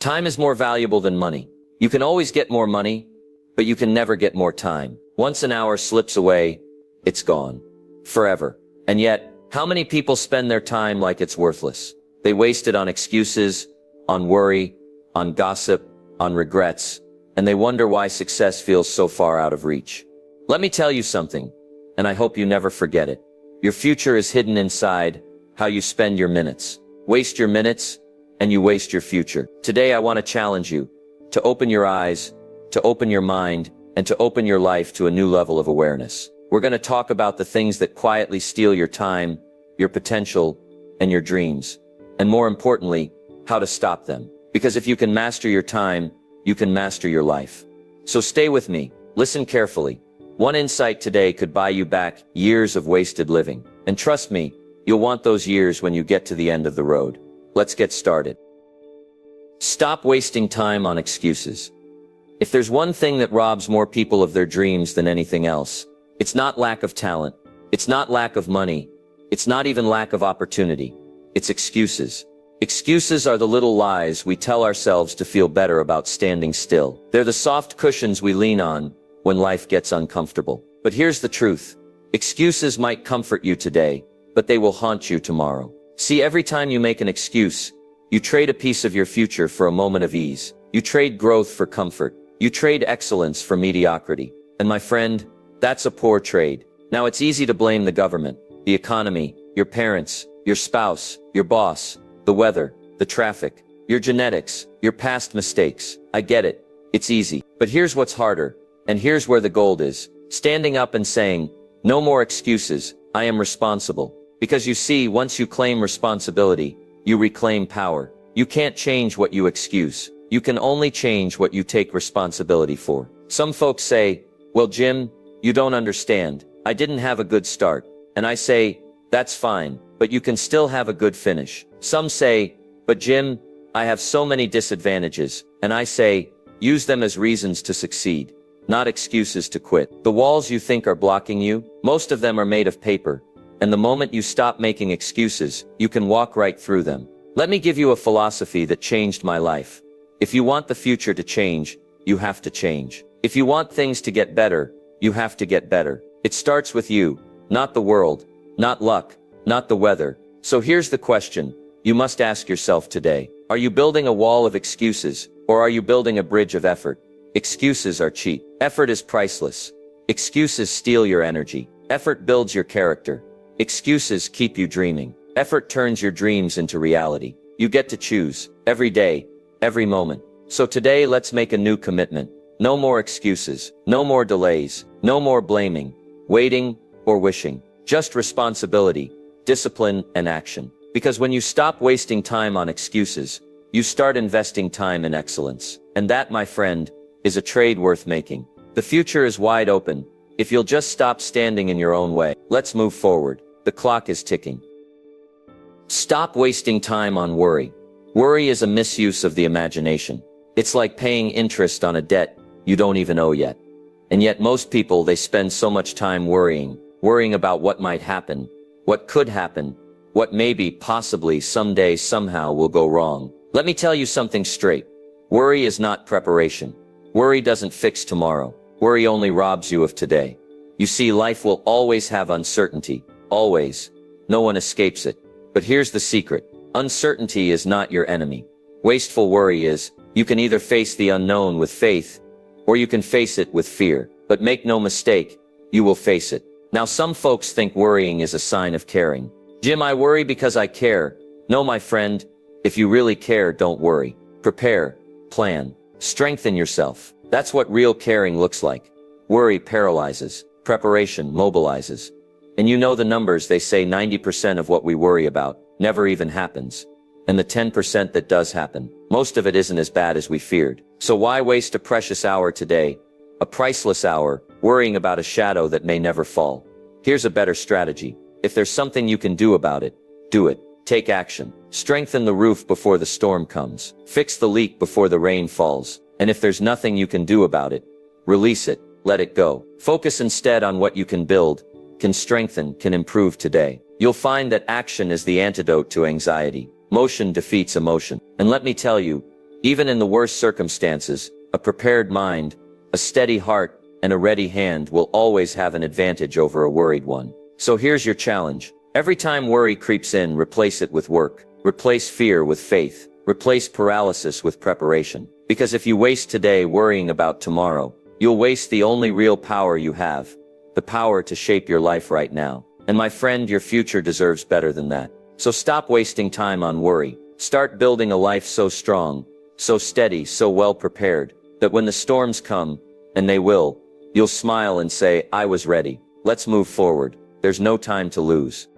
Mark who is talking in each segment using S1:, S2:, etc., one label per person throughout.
S1: Time is more valuable than money. You can always get more money, but you can never get more time. Once an hour slips away, it's gone. Forever. And yet, how many people spend their time like it's worthless? They waste it on excuses, on worry, on gossip, on regrets, and they wonder why success feels so far out of reach. Let me tell you something, and I hope you never forget it. Your future is hidden inside how you spend your minutes. Waste your minutes, and you waste your future. Today I want to challenge you to open your eyes, to open your mind, and to open your life to a new level of awareness. We're going to talk about the things that quietly steal your time, your potential, and your dreams. And more importantly, how to stop them. Because if you can master your time, you can master your life. So stay with me. Listen carefully. One insight today could buy you back years of wasted living. And trust me, you'll want those years when you get to the end of the road. Let's get started. Stop wasting time on excuses. If there's one thing that robs more people of their dreams than anything else, it's not lack of talent. It's not lack of money. It's not even lack of opportunity. It's excuses. Excuses are the little lies we tell ourselves to feel better about standing still. They're the soft cushions we lean on when life gets uncomfortable. But here's the truth. Excuses might comfort you today, but they will haunt you tomorrow. See, every time you make an excuse, you trade a piece of your future for a moment of ease. You trade growth for comfort. You trade excellence for mediocrity. And my friend, that's a poor trade. Now it's easy to blame the government, the economy, your parents, your spouse, your boss, the weather, the traffic, your genetics, your past mistakes. I get it. It's easy. But here's what's harder. And here's where the gold is. Standing up and saying, no more excuses. I am responsible. Because you see, once you claim responsibility, you reclaim power. You can't change what you excuse. You can only change what you take responsibility for. Some folks say, well, Jim, you don't understand. I didn't have a good start. And I say, that's fine, but you can still have a good finish. Some say, but Jim, I have so many disadvantages. And I say, use them as reasons to succeed, not excuses to quit. The walls you think are blocking you, most of them are made of paper. And the moment you stop making excuses, you can walk right through them. Let me give you a philosophy that changed my life. If you want the future to change, you have to change. If you want things to get better, you have to get better. It starts with you, not the world, not luck, not the weather. So here's the question you must ask yourself today. Are you building a wall of excuses, or are you building a bridge of effort? Excuses are cheap. Effort is priceless. Excuses steal your energy. Effort builds your character. Excuses keep you dreaming. Effort turns your dreams into reality. You get to choose, every day, every moment. So today let's make a new commitment. No more excuses, no more delays, no more blaming, waiting, or wishing. Just responsibility, discipline, and action. Because when you stop wasting time on excuses, you start investing time in excellence. And that, my friend, is a trade worth making. The future is wide open, if you'll just stop standing in your own way. Let's move forward. The clock is ticking. Stop wasting time on worry. Worry is a misuse of the imagination. It's like paying interest on a debt you don't even owe yet. And yet most people, they spend so much time worrying about what might happen, what could happen, what maybe, possibly, someday, somehow will go wrong. Let me tell you something straight. Worry is not preparation. Worry doesn't fix tomorrow. Worry only robs you of today. You see, life will always have uncertainty. Always. No one escapes it. But here's the secret. Uncertainty is not your enemy. Wasteful worry is. You can either face the unknown with faith, or you can face it with fear. But make no mistake, you will face it. Now some folks think worrying is a sign of caring. Jim, I worry because I care. No, my friend, if you really care, don't worry. Prepare, plan, strengthen yourself. That's what real caring looks like. Worry paralyzes. Preparation mobilizes. And you know the numbers, they say 90% of what we worry about never even happens. And the 10% that does happen, most of it isn't as bad as we feared. So why waste a precious hour today, a priceless hour, worrying about a shadow that may never fall? Here's a better strategy. If there's something you can do about it, do it. Take action. Strengthen the roof before the storm comes. Fix the leak before the rain falls. And if there's nothing you can do about it, release it. Let it go. Focus instead on what you can build, can strengthen, can improve today. You'll find that action is the antidote to anxiety. Motion defeats emotion. And let me tell you, Even in the worst circumstances, a prepared mind, a steady heart, and a ready hand will always have an advantage over a worried one. So here's your challenge. Every time worry creeps in, replace it with work. Replace fear with faith. Replace paralysis with preparation. Because if you waste today worrying about tomorrow, you'll waste the only real power you have, the power to shape your life right now. And my friend, your future deserves better than that. So stop wasting time on worry. Start building a life so strong, so steady, so well prepared, that when the storms come, and they will, you'll smile and say, I was ready. Let's move forward. There's no time to lose.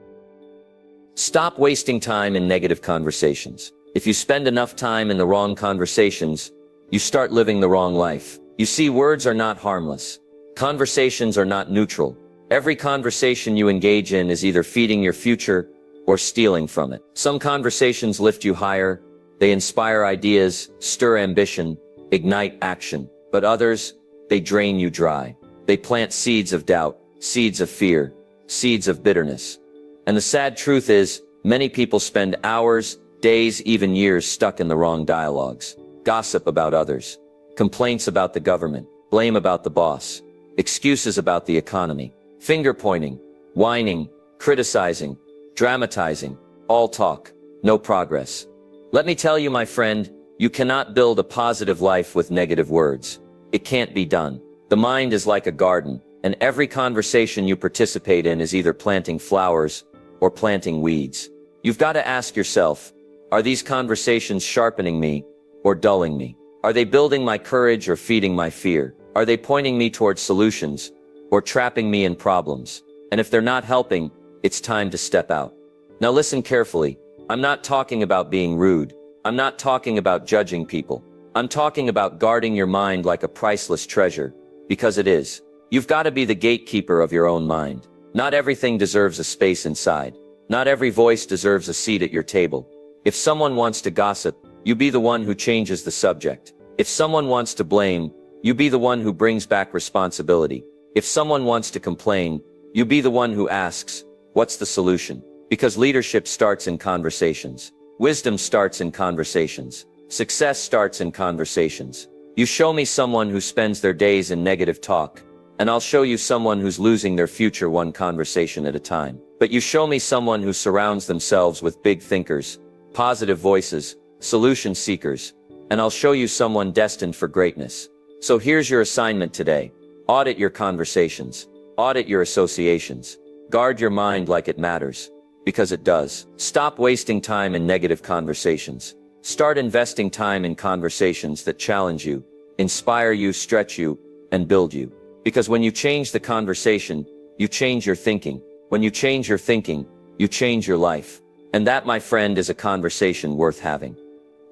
S1: Stop wasting time in negative conversations. If you spend enough time in the wrong conversations, you start living the wrong life. You see, words are not harmless. Conversations are not neutral. Every conversation you engage in is either feeding your future or stealing from it. Some conversations lift you higher. They inspire ideas, stir ambition, ignite action. But others, they drain you dry. They plant seeds of doubt, seeds of fear, seeds of bitterness. And the sad truth is, many people spend hours, days, even years stuck in the wrong dialogues. Gossip about others, complaints about the government, blame about the boss, excuses about the economy, finger pointing, whining, criticizing, dramatizing, all talk, no progress. Let me tell you, my friend, you cannot build a positive life with negative words. It can't be done. The mind is like a garden, and every conversation you participate in is either planting flowers or planting weeds. You've got to ask yourself, are these conversations sharpening me or dulling me? Are they building my courage or feeding my fear? Are they pointing me towards solutions or trapping me in problems? And if they're not helping, it's time to step out. Now listen carefully. I'm not talking about being rude. I'm not talking about judging people. I'm talking about guarding your mind like a priceless treasure, because it is. You've got to be the gatekeeper of your own mind. Not everything deserves a space inside. Not every voice deserves a seat at your table. If someone wants to gossip, you be the one who changes the subject. If someone wants to blame, you be the one who brings back responsibility. If someone wants to complain, you be the one who asks, what's the solution? Because leadership starts in conversations. Wisdom starts in conversations. Success starts in conversations. You show me someone who spends their days in negative talk, and I'll show you someone who's losing their future one conversation at a time. But you show me someone who surrounds themselves with big thinkers, positive voices, solution seekers, and I'll show you someone destined for greatness. So here's your assignment today. Audit your conversations. Audit your associations. Guard your mind like it matters, because it does. Stop wasting time in negative conversations. Start investing time in conversations that challenge you, inspire you, stretch you, and build you. Because when you change the conversation, you change your thinking. When you change your thinking, you change your life. And that, my friend, is a conversation worth having.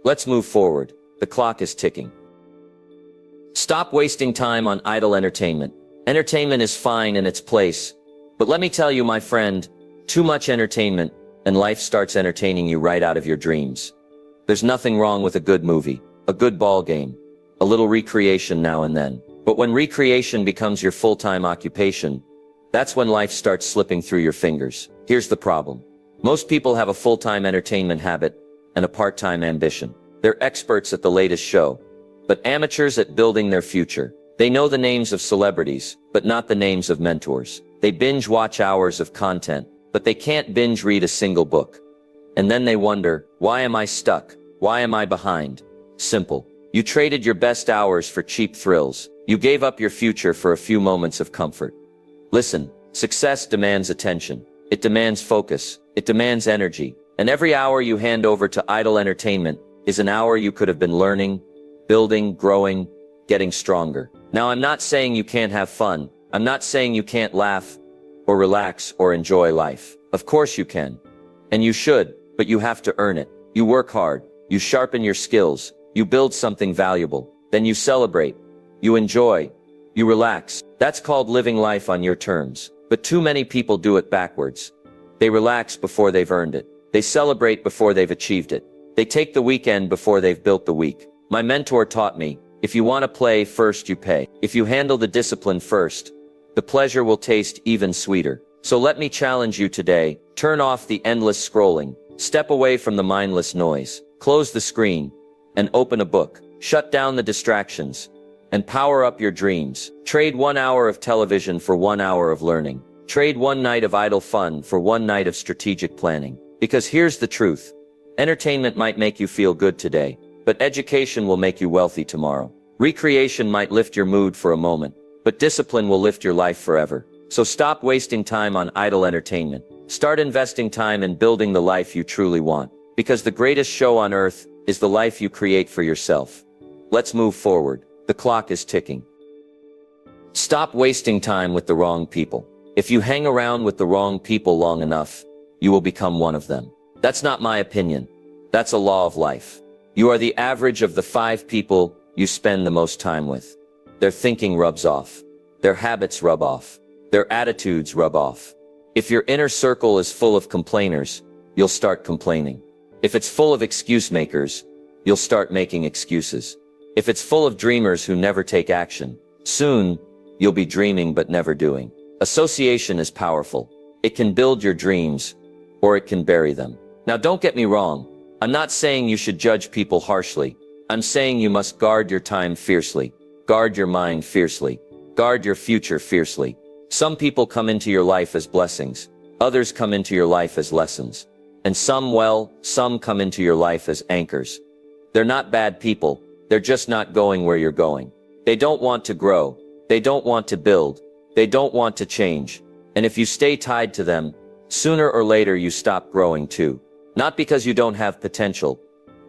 S1: Let's move forward. The clock is ticking. Stop wasting time on idle entertainment. Entertainment is fine in its place. But let me tell you, my friend, too much entertainment, and life starts entertaining you right out of your dreams. There's nothing wrong with a good movie, a good ball game, a little recreation now and then. But when recreation becomes your full-time occupation, that's when life starts slipping through your fingers. Here's the problem. Most people have a full-time entertainment habit and a part-time ambition. They're experts at the latest show, but amateurs at building their future. They know the names of celebrities, but not the names of mentors. They binge watch hours of content, but they can't binge read a single book. And then they wonder, why am I stuck? Why am I behind? Simple. You traded your best hours for cheap thrills. You gave up your future for a few moments of comfort. Listen, success demands attention. It demands focus. It demands energy. And every hour you hand over to idle entertainment is an hour you could have been learning, building, growing, getting stronger. Now, I'm not saying you can't have fun. I'm not saying you can't laugh or relax or enjoy life. Of course you can. And you should, but you have to earn it. You work hard. You sharpen your skills. You build something valuable. Then you celebrate. You enjoy. You relax. That's called living life on your terms. But too many people do it backwards. They relax before they've earned it. They celebrate before they've achieved it. They take the weekend before they've built the week. My mentor taught me, if you want to play first, you pay. If you handle the discipline first, the pleasure will taste even sweeter. So let me challenge you today. Turn off the endless scrolling. Step away from the mindless noise. Close the screen and open a book. Shut down the distractions and power up your dreams. Trade 1 hour of television for 1 hour of learning. Trade 1 night of idle fun for 1 night of strategic planning. Because here's the truth. Entertainment might make you feel good today, but education will make you wealthy tomorrow. Recreation might lift your mood for a moment, but discipline will lift your life forever. So stop wasting time on idle entertainment. Start investing time in building the life you truly want. Because the greatest show on earth is the life you create for yourself. Let's move forward. The clock is ticking. Stop wasting time with the wrong people. If you hang around with the wrong people long enough, you will become one of them. That's not my opinion. That's a law of life. You are the average of the 5 people you spend the most time with. Their thinking rubs off. Their habits rub off. Their attitudes rub off. If your inner circle is full of complainers, you'll start complaining. If it's full of excuse makers, you'll start making excuses. If it's full of dreamers who never take action, soon you'll be dreaming but never doing. Association is powerful. It can build your dreams, or it can bury them. Now don't get me wrong. I'm not saying you should judge people harshly. I'm saying you must guard your time fiercely. Guard your mind fiercely. Guard your future fiercely. Some people come into your life as blessings. Others come into your life as lessons. And some come into your life as anchors. They're not bad people. They're just not going where you're going. They don't want to grow. They don't want to build. They don't want to change. And if you stay tied to them, sooner or later you stop growing too. Not because you don't have potential,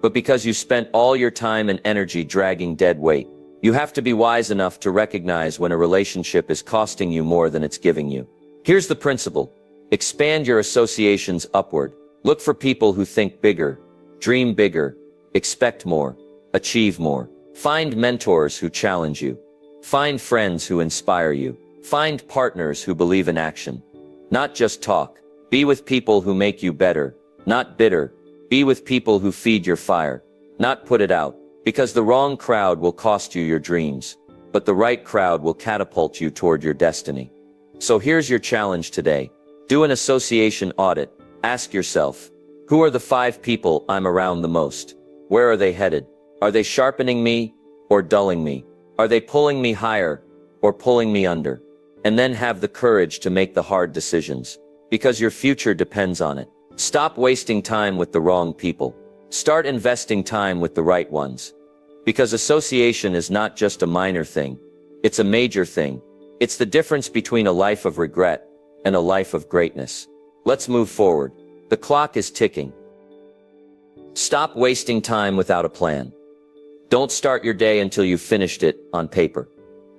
S1: but because you spent all your time and energy dragging dead weight. You have to be wise enough to recognize when a relationship is costing you more than it's giving you. Here's the principle. Expand your associations upward. Look for people who think bigger, dream bigger, expect more, achieve more. Find mentors who challenge you. Find friends who inspire you. Find partners who believe in action, not just talk. Be with people who make you better, not bitter. Be with people who feed your fire, not put it out. Because the wrong crowd will cost you your dreams, but the right crowd will catapult you toward your destiny. So here's your challenge today. Do an association audit. Ask yourself, who are the 5 people I'm around the most? Where are they headed? Are they sharpening me or dulling me? Are they pulling me higher or pulling me under? And then have the courage to make the hard decisions, because your future depends on it. Stop wasting time with the wrong people. Start investing time with the right ones. Because association is not just a minor thing. It's a major thing. It's the difference between a life of regret and a life of greatness. Let's move forward. The clock is ticking. Stop wasting time without a plan. Don't start your day until you've finished it on paper.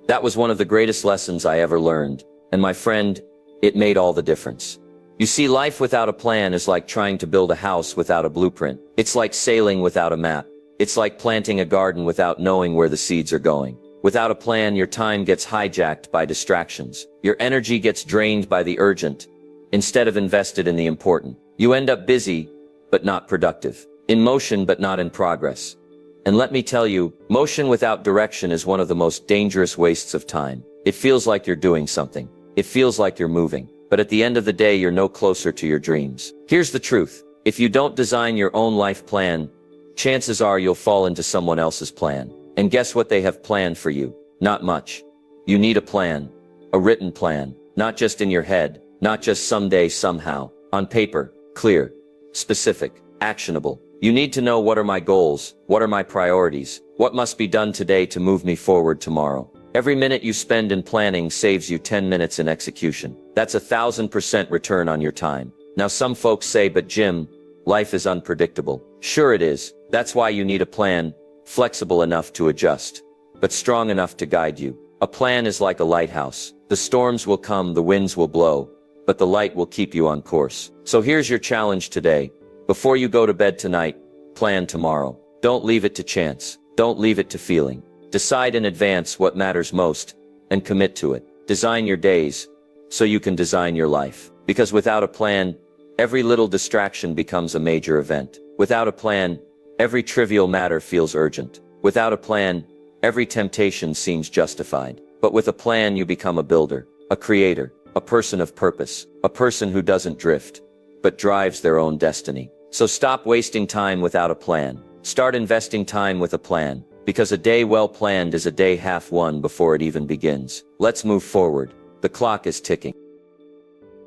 S1: That was one of the greatest lessons I ever learned. And my friend, it made all the difference. You see, life without a plan is like trying to build a house without a blueprint. It's like sailing without a map. It's like planting a garden without knowing where the seeds are going. Without a plan, your time gets hijacked by distractions. Your energy gets drained by the urgent, instead of invested in the important. You end up busy, but not productive. In motion, but not in progress. And let me tell you, motion without direction is one of the most dangerous wastes of time. It feels like you're doing something. It feels like you're moving. But at the end of the day, you're no closer to your dreams. Here's the truth. If you don't design your own life plan, chances are you'll fall into someone else's plan. And guess what they have planned for you? Not much. You need a plan. A written plan. Not just in your head. Not just someday, somehow. On paper. Clear. Specific. Actionable. You need to know, what are my goals? What are my priorities? What must be done today to move me forward tomorrow? Every minute you spend in planning saves you 10 minutes in execution. That's 1,000% return on your time. Now some folks say, but Jim, life is unpredictable. Sure it is. That's why you need a plan, flexible enough to adjust, but strong enough to guide you. A plan is like a lighthouse. The storms will come, the winds will blow, but the light will keep you on course. So here's your challenge today. Before you go to bed tonight, plan tomorrow. Don't leave it to chance. Don't leave it to feeling. Decide in advance what matters most and commit to it. Design your days so you can design your life. Because without a plan, every little distraction becomes a major event. Without a plan, every trivial matter feels urgent. Without a plan, every temptation seems justified. But with a plan, you become a builder, a creator, a person of purpose, a person who doesn't drift, but drives their own destiny. So stop wasting time without a plan. Start investing time with a plan, because a day well planned is a day half won before it even begins. Let's move forward. The clock is ticking.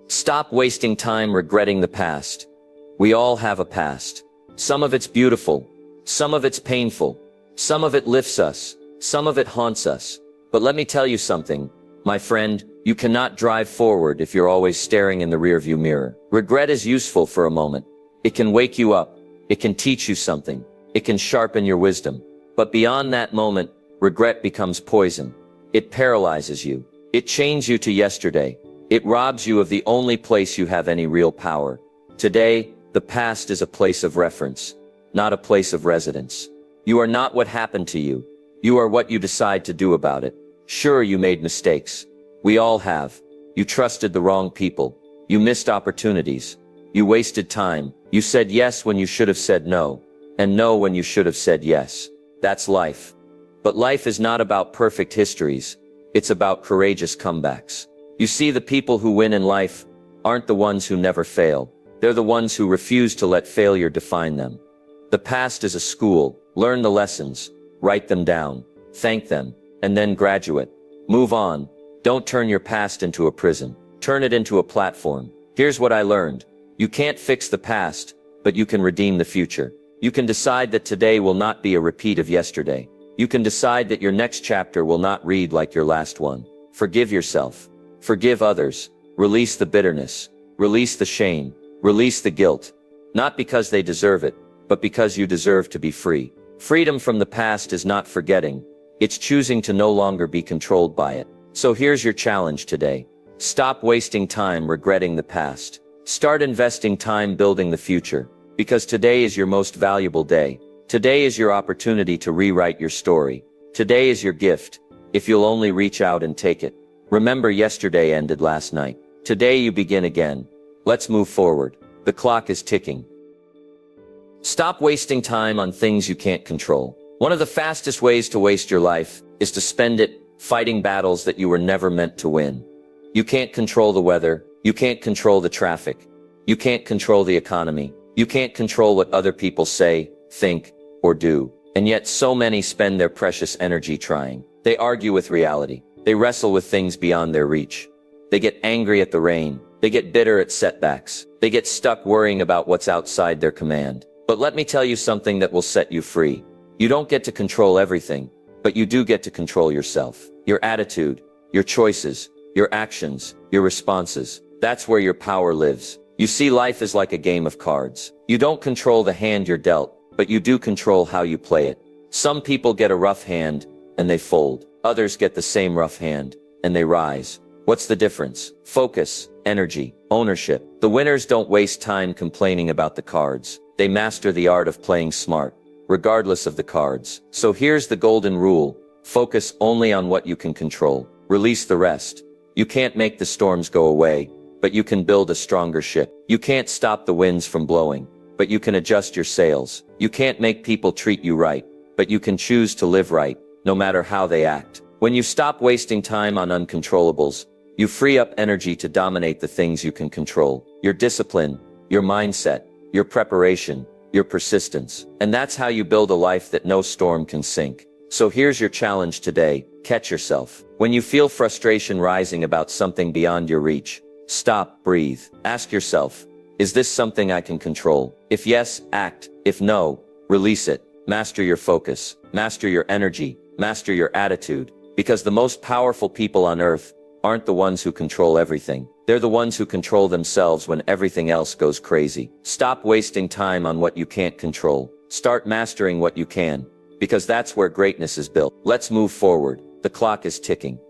S1: Stop wasting time regretting the past. We all have a past. Some of it's beautiful, some of it's painful, some of it lifts us, some of it haunts us. But let me tell you something, my friend, you cannot drive forward if you're always staring in the rearview mirror. Regret is useful for a moment. It can wake you up. It can teach you something. It can sharpen your wisdom. But beyond that moment, regret becomes poison. It paralyzes you. It chains you to yesterday. It robs you of the only place you have any real power. Today, the past is a place of reference, not a place of residence. You are not what happened to you. You are what you decide to do about it. Sure, you made mistakes. We all have. You trusted the wrong people. You missed opportunities. You wasted time. You said yes when you should have said no, and no when you should have said yes. That's life. But life is not about perfect histories. It's about courageous comebacks. You see, the people who win in life aren't the ones who never fail. They're the ones who refuse to let failure define them. The past is a school. Learn the lessons. Write them down. Thank them. And then graduate. Move on. Don't turn your past into a prison. Turn it into a platform. Here's what I learned. You can't fix the past, but you can redeem the future. You can decide that today will not be a repeat of yesterday. You can decide that your next chapter will not read like your last one. Forgive yourself. Forgive others. Release the bitterness. Release the shame. Release the guilt. Not because they deserve it, but because you deserve to be free. Freedom from the past is not forgetting. It's choosing to no longer be controlled by it. So here's your challenge today. Stop wasting time regretting the past. Start investing time building the future. Because today is your most valuable day. Today is your opportunity to rewrite your story. Today is your gift, if you'll only reach out and take it. Remember, yesterday ended last night. Today you begin again. Let's move forward. The clock is ticking. Stop wasting time on things you can't control. One of the fastest ways to waste your life is to spend it fighting battles that you were never meant to win. You can't control the weather. You can't control the traffic. You can't control the economy. You can't control what other people say, think, or do. And yet so many spend their precious energy trying. They argue with reality. They wrestle with things beyond their reach. They get angry at the rain. They get bitter at setbacks. They get stuck worrying about what's outside their command. But let me tell you something that will set you free. You don't get to control everything, but you do get to control yourself. Your attitude, your choices, your actions, your responses. That's where your power lives. You see, life is like a game of cards. You don't control the hand you're dealt, but you do control how you play it. Some people get a rough hand, and they fold. Others get the same rough hand, and they rise. What's the difference? Focus, energy, ownership. The winners don't waste time complaining about the cards. They master the art of playing smart, regardless of the cards. So here's the golden rule. Focus only on what you can control. Release the rest. You can't make the storms go away, but you can build a stronger ship. You can't stop the winds from blowing, but you can adjust your sails. You can't make people treat you right, but you can choose to live right, no matter how they act. When you stop wasting time on uncontrollables, you free up energy to dominate the things you can control. Your discipline, your mindset, your preparation, your persistence. And that's how you build a life that no storm can sink. So here's your challenge today. Catch yourself. When you feel frustration rising about something beyond your reach, stop, breathe. Ask yourself, is this something I can control? If yes, act. If no, release it. Master your focus. Master your energy. Master your attitude. Because the most powerful people on earth aren't the ones who control everything. They're the ones who control themselves when everything else goes crazy. Stop wasting time on what you can't control. Start mastering what you can. Because that's where greatness is built. Let's move forward. The clock is ticking.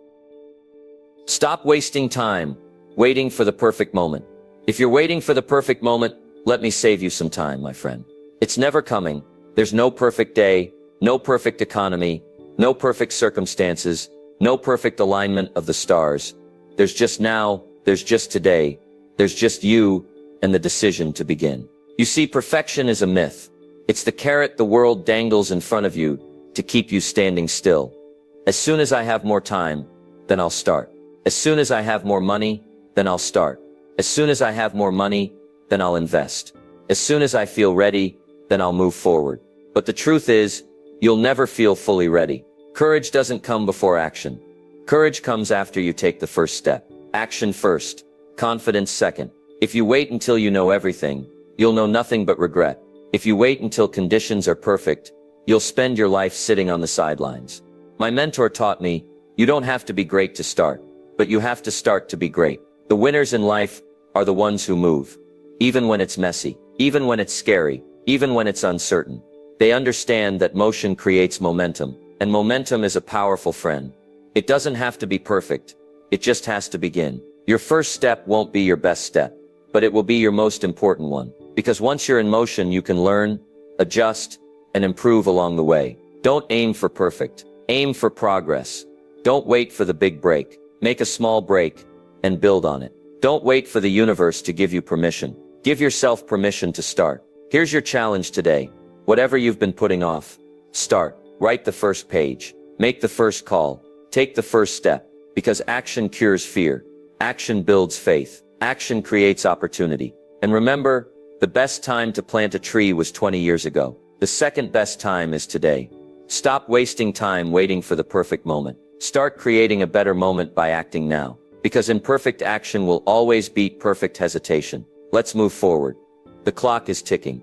S1: Stop wasting time waiting for the perfect moment. If you're waiting for the perfect moment, let me save you some time, my friend. It's never coming. There's no perfect day, no perfect economy, no perfect circumstances, no perfect alignment of the stars. There's just now, there's just today, there's just you and the decision to begin. You see, perfection is a myth. It's the carrot the world dangles in front of you to keep you standing still. As soon as I have more time, then I'll start. As soon as I have more money, then I'll start. As soon as I have more money, then I'll invest. As soon as I feel ready, then I'll move forward. But the truth is, you'll never feel fully ready. Courage doesn't come before action. Courage comes after you take the first step. Action first, confidence second. If you wait until you know everything, you'll know nothing but regret. If you wait until conditions are perfect, you'll spend your life sitting on the sidelines. My mentor taught me, you don't have to be great to start, but you have to start to be great. The winners in life are the ones who move. Even when it's messy, even when it's scary, even when it's uncertain. They understand that motion creates momentum, and momentum is a powerful friend. It doesn't have to be perfect. It just has to begin. Your first step won't be your best step, but it will be your most important one. Because once you're in motion, you can learn, adjust, and improve along the way. Don't aim for perfect. Aim for progress. Don't wait for the big break. Make a small break and build on it. Don't wait for the universe to give you permission. Give yourself permission to start. Here's your challenge today. Whatever you've been putting off, start. Write the first page. Make the first call. Take the first step. Because action cures fear. Action builds faith. Action creates opportunity. And remember, the best time to plant a tree was 20 years ago. The second best time is today. Stop wasting time waiting for the perfect moment. Start creating a better moment by acting now. Because imperfect action will always beat perfect hesitation. Let's move forward. The clock is ticking.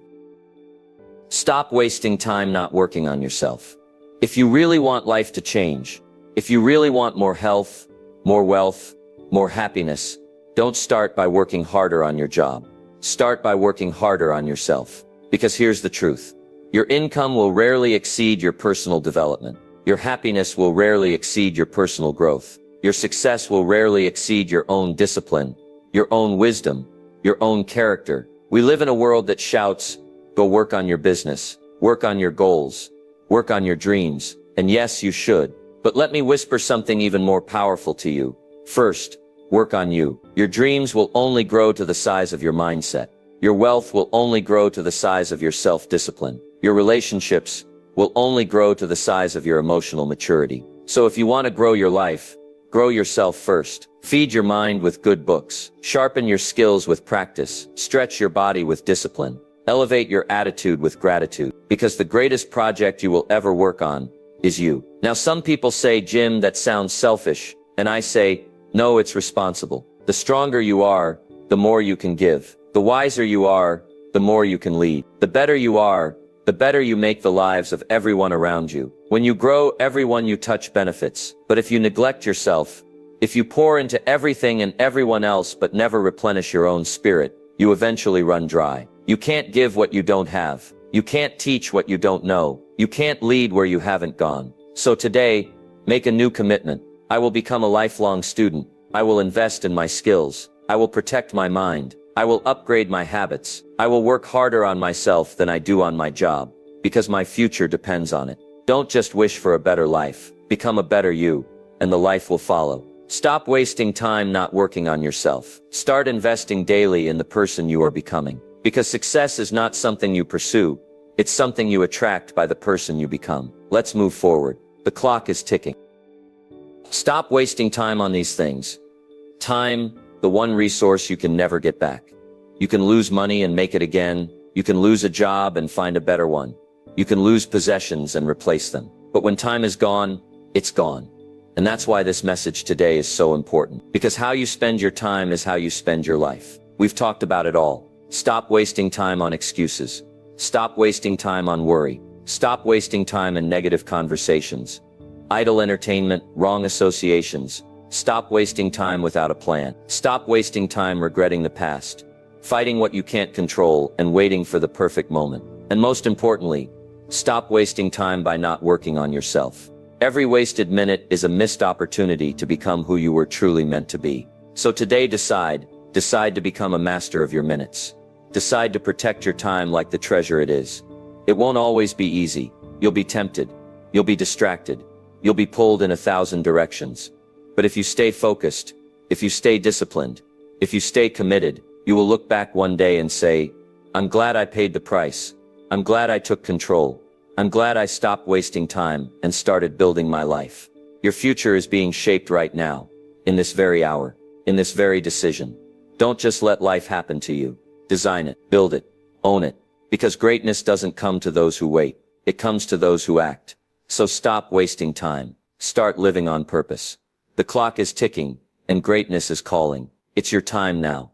S1: Stop wasting time not working on yourself. If you really want life to change, if you really want more health, more wealth, more happiness, don't start by working harder on your job. Start by working harder on yourself. Because here's the truth. Your income will rarely exceed your personal development. Your happiness will rarely exceed your personal growth. Your success will rarely exceed your own discipline, your own wisdom, your own character. We live in a world that shouts, go work on your business, work on your goals, work on your dreams. And yes, you should. But let me whisper something even more powerful to you. First, work on you. Your dreams will only grow to the size of your mindset. Your wealth will only grow to the size of your self-discipline. Your relationships will only grow to the size of your emotional maturity. So if you want to grow your life, grow yourself first. Feed your mind with good books. Sharpen your skills with practice. Stretch your body with discipline. Elevate your attitude with gratitude. Because the greatest project you will ever work on is you. Now some people say, Jim, that sounds selfish. And I say, no, it's responsible. The stronger you are, the more you can give. The wiser you are, the more you can lead. The better you are, the better you make the lives of everyone around you. When you grow, everyone you touch benefits. But if you neglect yourself, if you pour into everything and everyone else but never replenish your own spirit, you eventually run dry. You can't give what you don't have. You can't teach what you don't know. You can't lead where you haven't gone. So today, make a new commitment. I will become a lifelong student. I will invest in my skills. I will protect my mind. I will upgrade my habits. I will work harder on myself than I do on my job, because my future depends on it. Don't just wish for a better life. Become a better you, and the life will follow. Stop wasting time not working on yourself. Start investing daily in the person you are becoming. Because success is not something you pursue. It's something you attract by the person you become. Let's move forward. The clock is ticking. Stop wasting time on these things. Time, the one resource you can never get back. You can lose money and make it again. You can lose a job and find a better one. You can lose possessions and replace them. But when time is gone, it's gone. And that's why this message today is so important. Because how you spend your time is how you spend your life. We've talked about it all. Stop wasting time on excuses. Stop wasting time on worry. Stop wasting time in negative conversations. Idle entertainment, wrong associations. Stop wasting time without a plan. Stop wasting time regretting the past, fighting what you can't control, and waiting for the perfect moment. And most importantly, stop wasting time by not working on yourself. Every wasted minute is a missed opportunity to become who you were truly meant to be. So today decide to become a master of your minutes. Decide to protect your time like the treasure it is. It won't always be easy. You'll be tempted. You'll be distracted. You'll be pulled in 1,000 directions. But if you stay focused, if you stay disciplined, if you stay committed, you will look back one day and say, I'm glad I paid the price. I'm glad I took control. I'm glad I stopped wasting time and started building my life. Your future is being shaped right now, in this very hour, in this very decision. Don't just let life happen to you. Design it, build it, own it. Because greatness doesn't come to those who wait. it comes to those who act. So stop wasting time. Start living on purpose. The clock is ticking, and greatness is calling. It's your time now.